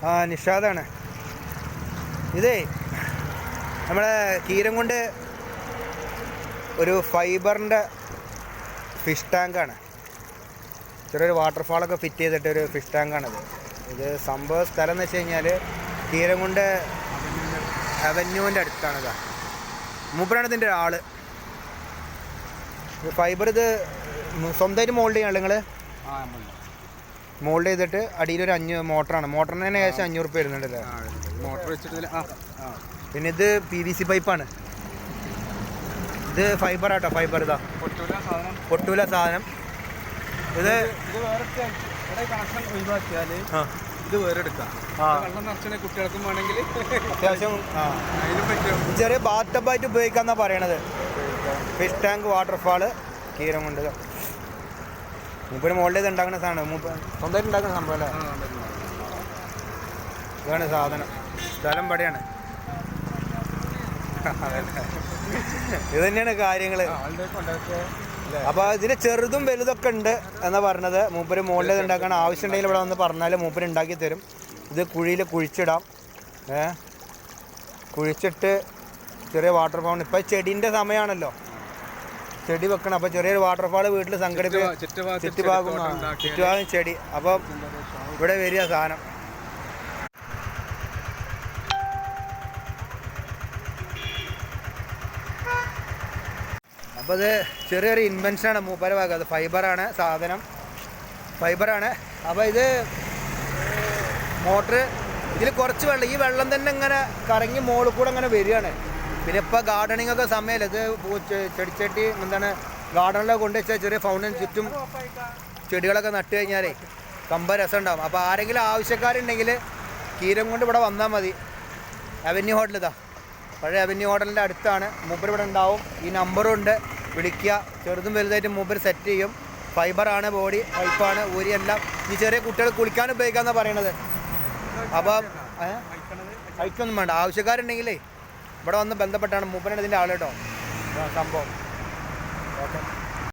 ആ നിഷാദാണ്. ഇതേ നമ്മളെ കീരംകുണ്ട് ഒരു ഫൈബറിൻ്റെ ഫിഷ് ടാങ്കാണ്. ചെറിയൊരു വാട്ടർഫാളൊക്കെ ഫിറ്റ് ചെയ്തിട്ടൊരു ഫിഷ് ടാങ്കാണിത്. ഇത് സംഭവ സ്ഥലം എന്ന് വെച്ച് കഴിഞ്ഞാൽ കീരംകുണ്ട് അവന്യൂവിൻ്റെ അടുത്താണിതാ. മൂപ്പരാണ് ഇതിൻ്റെ ആള്. ഫൈബർ ഇത് സ്വന്തമായിട്ട് മോൾഡ് ചെയ്യാണല്ലോ നിങ്ങൾ? മോൾഡ് ചെയ്തിട്ട് അടിയിലൊരു മോട്ടറാണ്. മോട്ടറിന് തന്നെ ഏകദേശം 500 രൂപ വരുന്നുണ്ടല്ലേ? മോട്ടർ വെച്ചിട്ട്. പിന്നെ ഇത് PVC പൈപ്പാണ്. ഇത് ഫൈബർ ആട്ടോ. ഫൈബർ ഇതാ പൊട്ടൂല സാധനം. ഇത് കണക്ഷൻ ഒഴിവാക്കിയാൽ ഇത് വേറെ എടുക്കാം. വെള്ളം നിറച്ചണേ കുട്ടികൾക്കും വേണമെങ്കിൽ അത്യാവശ്യം അതിനും പറ്റും. ചെറിയ ബാത്ത് ടബായിട്ട് ഉപയോഗിക്കാന്നാണ് പറയണത്. Fish tank waterfall Keeramkund. മൂപ്പര് മോൾഡ് ചെയ്ത് ഉണ്ടാക്കുന്ന സാധനം. സ്വന്തമായിട്ട് ഉണ്ടാക്കുന്ന സംഭവം അല്ലേ? ഇതാണ് സാധനം. സ്ഥലം പടയാണ്. ഇത് തന്നെയാണ് കാര്യങ്ങൾ. അപ്പോൾ ഇതിന് ചെറുതും വലുതൊക്കെ ഉണ്ട് എന്നാണ് പറഞ്ഞത്. മൂപ്പര് മോൾഡ് ചെയ്ത് ഉണ്ടാക്കാൻ ആവശ്യമുണ്ടെങ്കിൽ ഇവിടെ വന്ന് പറഞ്ഞാൽ മൂപ്പര് ഉണ്ടാക്കി തരും. ഇത് കുഴിയിൽ കുഴിച്ചിടാം. കുഴിച്ചിട്ട് ചെറിയ വാട്ടർഫാൾ. ഇപ്പം ചെടീൻ്റെ സമയമാണല്ലോ, ചെടി വെക്കണം. അപ്പോൾ ചെറിയൊരു വാട്ടർഫാൾ വീട്ടിൽ ചുറ്റുഭാഗം ചെടി. അപ്പം ഇവിടെ വരിക സാധനം. അപ്പോൾ അത് ചെറിയൊരു ഇൻവെൻഷനാണ് മൂപ്പര ഭാഗം. അത് ഫൈബറാണ് സാധനം, ഫൈബറാണ്. അപ്പോൾ ഇത് മോട്ടറ് ഇതിൽ കുറച്ച് വെള്ളം, ഈ വെള്ളം തന്നെ ഇങ്ങനെ കറങ്ങി മുകളിൽ കൂടെ അങ്ങനെ വരികയാണ്. പിന്നെ ഇപ്പോൾ ഗാർഡനിങ് ഒക്കെ സമയമല്ല. ഇത് ചെടിച്ചട്ടി എന്താണ് ഗാർഡനിലൊക്കെ കൊണ്ടുവച്ചാൽ ചെറിയ ഫൗണ്ടൻ ചുറ്റും ചെടികളൊക്കെ നട്ട് കഴിഞ്ഞാലേ കമ്പ രസം ഉണ്ടാവും. അപ്പോൾ ആരെങ്കിലും ആവശ്യക്കാരുണ്ടെങ്കിൽ കീരംകുണ്ട് ഇവിടെ വന്നാൽ മതി. അവന്യൂ ഹോട്ടൽ ഇതാ, പഴയ അവന്യൂ ഹോട്ടലിൻ്റെ അടുത്താണ്. മൂപ്പർ ഇവിടെ ഉണ്ടാവും. ഈ നമ്പറും ഉണ്ട്, വിളിക്കുക. ചെറുതും വലുതായിട്ട് മൂപ്പർ സെറ്റ് ചെയ്യും. ഫൈബറാണ്, ബോഡി പൈപ്പാണ്, ഊരിയെല്ലാം. ഈ ചെറിയ കുട്ടികൾ കുളിക്കാൻ ഉപയോഗിക്കാമെന്നാണ് പറയണത്. അപ്പം അയക്കൊന്നും വേണ്ട. ആവശ്യക്കാരുണ്ടെങ്കിലേ ഇവിടെ വന്ന് ബന്ധപ്പെട്ടാണ്. മൂപ്പരാണ് ഇതിൻ്റെ ആൾ കേട്ടോ സംഭവം. ഓക്കെ.